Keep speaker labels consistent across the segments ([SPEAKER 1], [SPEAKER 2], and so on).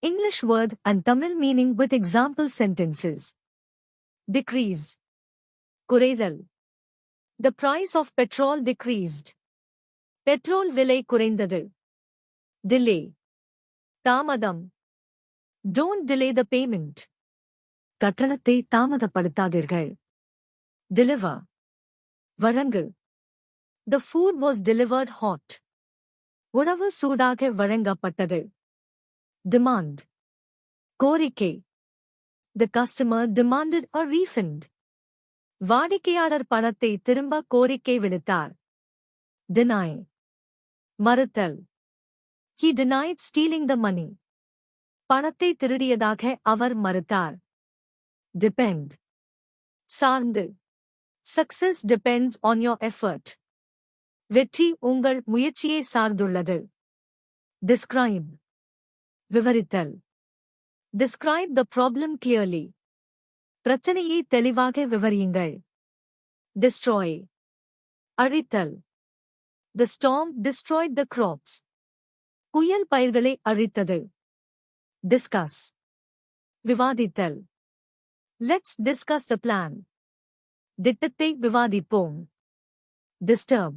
[SPEAKER 1] English word and Tamil meaning with example sentences. Decrease. குறைதல். The price of petrol decreased. Petrol விலை குறைந்தது. Delay. தாமதம். Don't delay the payment. கட்டணத்தை தாமதப்படுத்தாதீர்கள். Deliver. வழங்கு. The food was delivered hot. உணவு சூடாக வழங்கப்பட்டது. Demand. கோரிக்கை. The customer demanded a refund. வாடிக்கையாளர் பணத்தை திரும்ப கோரிக்கை விடுத்தார். Deny. மறுத்தல். He denied stealing the money. பணத்தை திருடியதாக அவர் மறுத்தார். Depend. சார்ந்து. Success depends on your effort. வெற்றி உங்கள் முயற்சியை சார்ந்துள்ளது. Describe. விவரித்தல். Describe the problem clearly. பிரச்சனையை தெளிவாக விவரியுங்கள். Destroy. அழித்தல். The storm destroyed the crops. புயல் பயிர்களை அழித்தது. Discuss. விவாதித்தல். Let's discuss the plan. திட்டத்தை விவாதிப்போம். Disturb.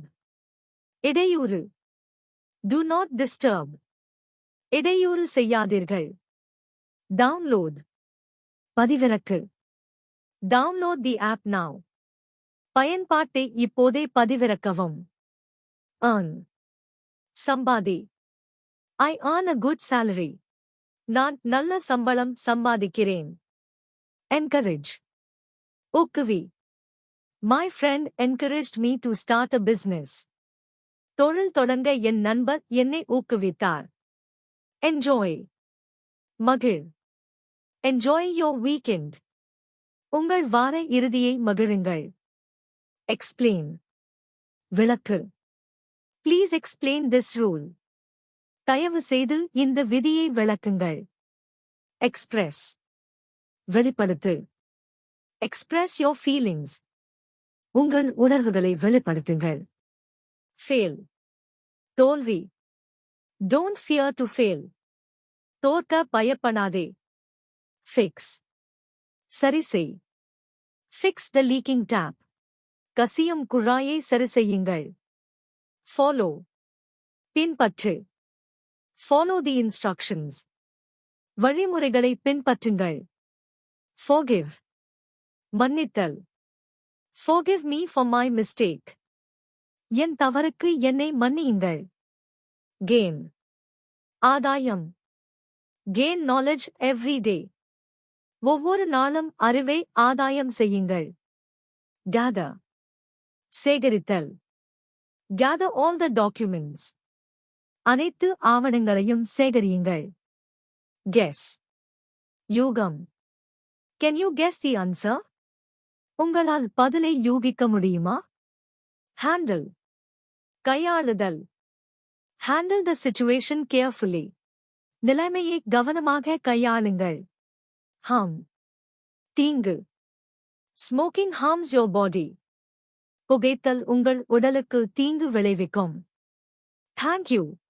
[SPEAKER 1] இடையூறு. Do not disturb. இடையூறு செய்யாதீர்கள். Download. பதிவிறக்கு. Download the app now. பயன்பாட்டை இப்போதே பதிவிறக்கவும். Earn. Sampathi. I earn a good salary. நான் நல்ல சம்பளம் சம்பாதிக்கிறேன். Encourage. ஊக்குவி. My friend encouraged me to start a business. தொழில் தொடங்க என் நண்பர் என்னை ஊக்குவித்தார். Enjoy. மகிழ். Enjoy your weekend. உங்கள் வார இறுதியை மகிழுங்கள். Explain. விளக்கு. Please explain this rule. தயவு செய்து இந்த விதியை விளக்குங்கள். Express. வெளிப்படுத்து. Express your feelings. உங்கள் உணர்வுகளை வெளிப்படுத்துங்கள். Fail. தோல்வி. Don't fear to fail. தோற்க பயப்படாதே. Fix. சரிசெய். Fix the leaking tap. கசியும் குழாயை சரிசெய்யுங்கள். Follow. பின்பற்று. Follow the instructions. வழிமுறைகளை பின்பற்றுங்கள். Forgive. மன்னித்தல். Forgive me for my mistake. என் தவறுக்கு என்னை மன்னியுங்கள். Gain. ஆதாயம். Gain knowledge every day. ஒவ்வொரு நாளும் அறிவை ஆதாயம் செய்யுங்கள். Gather. சேகரித்தல். Gather all the documents. அனைத்து ஆவணங்களையும் சேகரியுங்கள். Guess. யூகம். Can you guess the answer? உங்களால் பதிலை யூகிக்க முடியுமா? Handle. கையாளுதல். Handle the situation carefully. நிலைமையை கவனமாக கையாளுங்கள். Harm. தீங்கு. Smoking harms your body. புகைத்தல் உங்கள் உடலுக்கு தீங்கு விளைவிக்கும். Thank you.